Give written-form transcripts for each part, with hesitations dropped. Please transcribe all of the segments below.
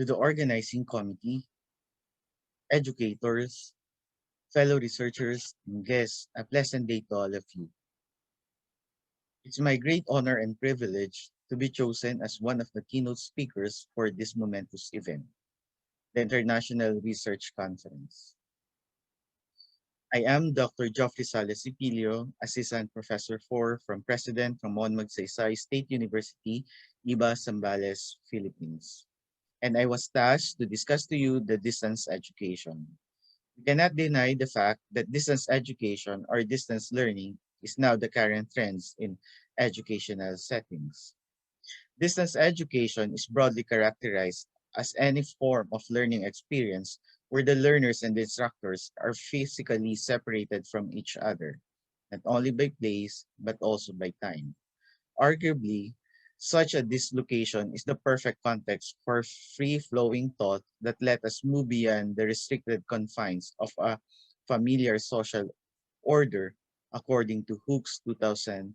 to the organizing committee, educators, fellow researchers, and guests, a pleasant day to all of you. It's my great honor and privilege to be chosen as one of the keynote speakers for this momentous event, the International Research Conference. I am Dr. Geoffrey SEPILLO, Assistant Professor 4 from President RAMON MAGSAYSAY State University, Iba, Zambales, Philippines. And I was tasked to discuss to you the distance education. We cannot deny the fact that distance education or distance learning is now the current trends in educational settings. Distance education is broadly characterized as any form of learning experience where the learners and the instructors are physically separated from each other, not only by place, but also by time. Arguably, such a dislocation is the perfect context for free-flowing thought that let us move beyond the restricted confines of a familiar social order, according to Hooke's 2003.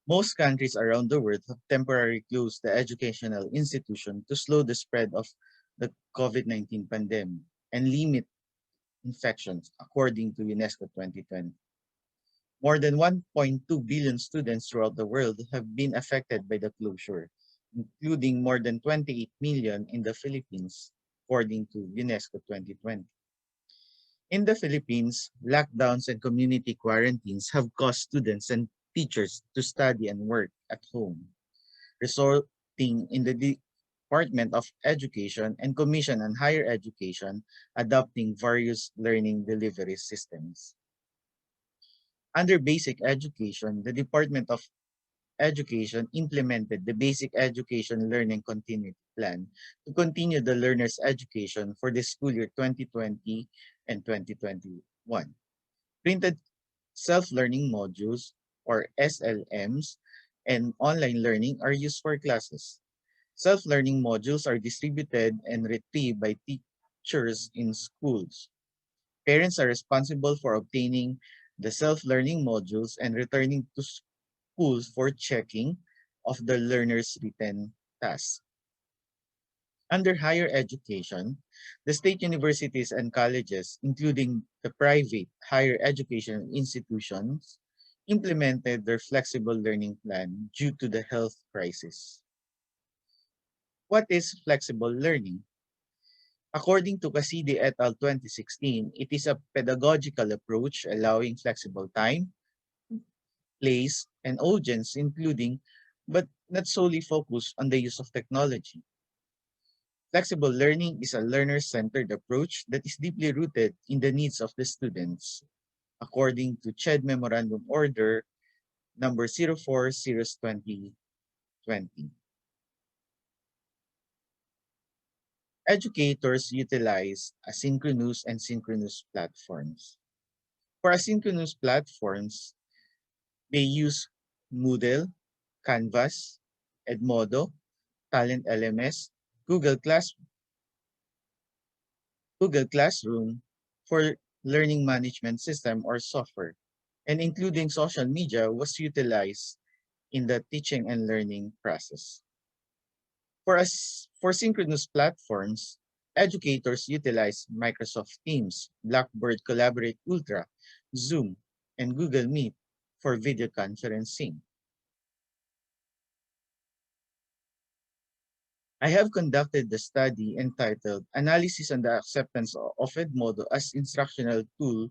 Most countries around the world have temporarily closed the educational institution to slow the spread of the COVID-19 pandemic and limit infections, according to UNESCO 2020. More than 1.2 billion students throughout the world have been affected by the closure, including more than 28 million in the Philippines, according to UNESCO 2020. In the Philippines, lockdowns and community quarantines have caused students and teachers to study and work at home, resulting in the Department of Education and Commission on Higher Education adopting various learning delivery systems. Under basic education, the Department of Education implemented the Basic Education Learning Continuity Plan to continue the learner's education for the school year 2020 and 2021. Printed self-learning modules, or SLMs, and online learning are used for classes. Self-learning modules are distributed and retrieved by teachers in schools. Parents are responsible for obtaining the self-learning modules and returning to schools for checking of the learner's written tasks. Under higher education, the state universities and colleges, including the private higher education institutions, implemented their flexible learning plan due to the health crisis. What is flexible learning? According to Cassidy et al. 2016, it is a pedagogical approach allowing flexible time, place, and audience, including, but not solely focused on the use of technology. Flexible learning is a learner-centered approach that is deeply rooted in the needs of the students, according to CHED Memorandum Order number 04 series 2020. Educators utilize asynchronous and synchronous platforms. For asynchronous platforms, they use Moodle, Canvas, Edmodo, Talent LMS, Google Classroom for learning management system or software, and including social media was utilized in the teaching and learning process. For synchronous platforms, educators utilize Microsoft Teams, Blackboard Collaborate Ultra, Zoom, and Google Meet for video conferencing. I have conducted the study entitled Analysis on the Acceptance of Edmodo as Instructional Tool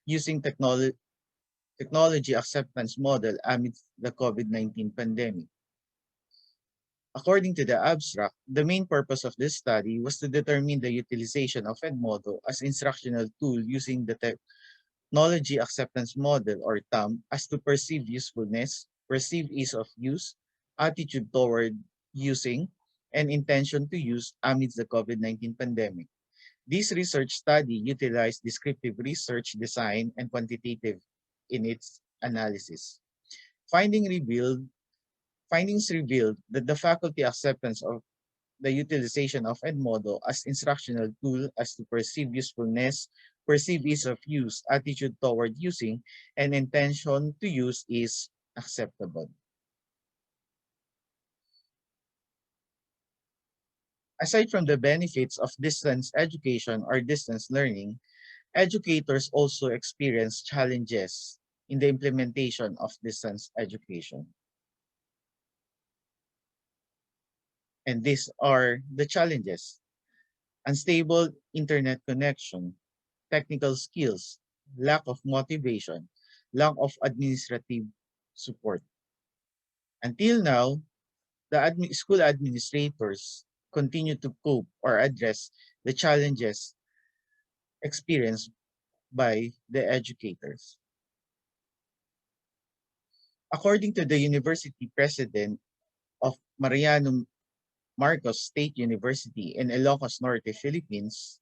Using Technology Acceptance Model Amidst the COVID-19 Pandemic. According to the abstract, the main purpose of this study was to determine the utilization of Edmodo as instructional tool using the Technology Acceptance Model, or TAM, as to perceive usefulness, perceive ease of use, attitude toward using, and intention to use amidst the COVID-19 pandemic. This research study utilized descriptive research design and quantitative in its analysis. Findings revealed that the faculty acceptance of the utilization of Edmodo as instructional tool as to perceive usefulness, perceive ease of use, attitude toward using, and intention to use is acceptable. Aside from the benefits of distance education or distance learning, educators also experience challenges in the implementation of distance education. And these are the challenges: unstable internet connection, technical skills, lack of motivation, lack of administrative support. Until now, the school administrators continue to cope or address the challenges experienced by the educators. According to the university president of Mariano Marcos State University in Ilocos Norte, Philippines,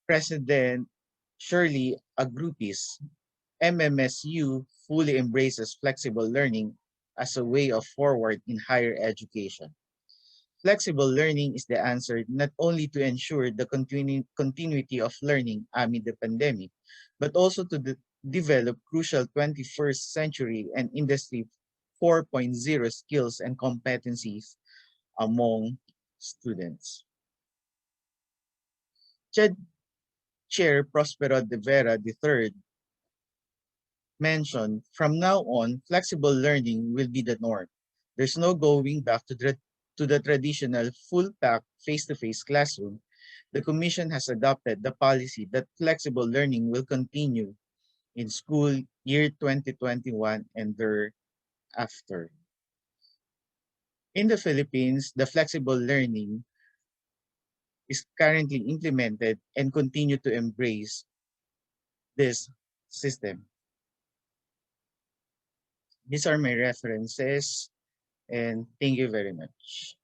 President Shirley Agrupis, MMSU fully embraces flexible learning as a way of forward in higher education. Flexible learning is the answer not only to ensure the continuity of learning amid the pandemic, but also to develop crucial 21st century and industry 4.0 skills and competencies among students. CHED Chair Prospero de Vera III mentioned, from now on, flexible learning will be the norm. There's no going back to the traditional full-pack face-to-face classroom. The Commission has adopted the policy that flexible learning will continue in school year 2021 and thereafter. In the Philippines, the flexible learning is currently implemented and continue to embrace this system. These are my references, and thank you very much.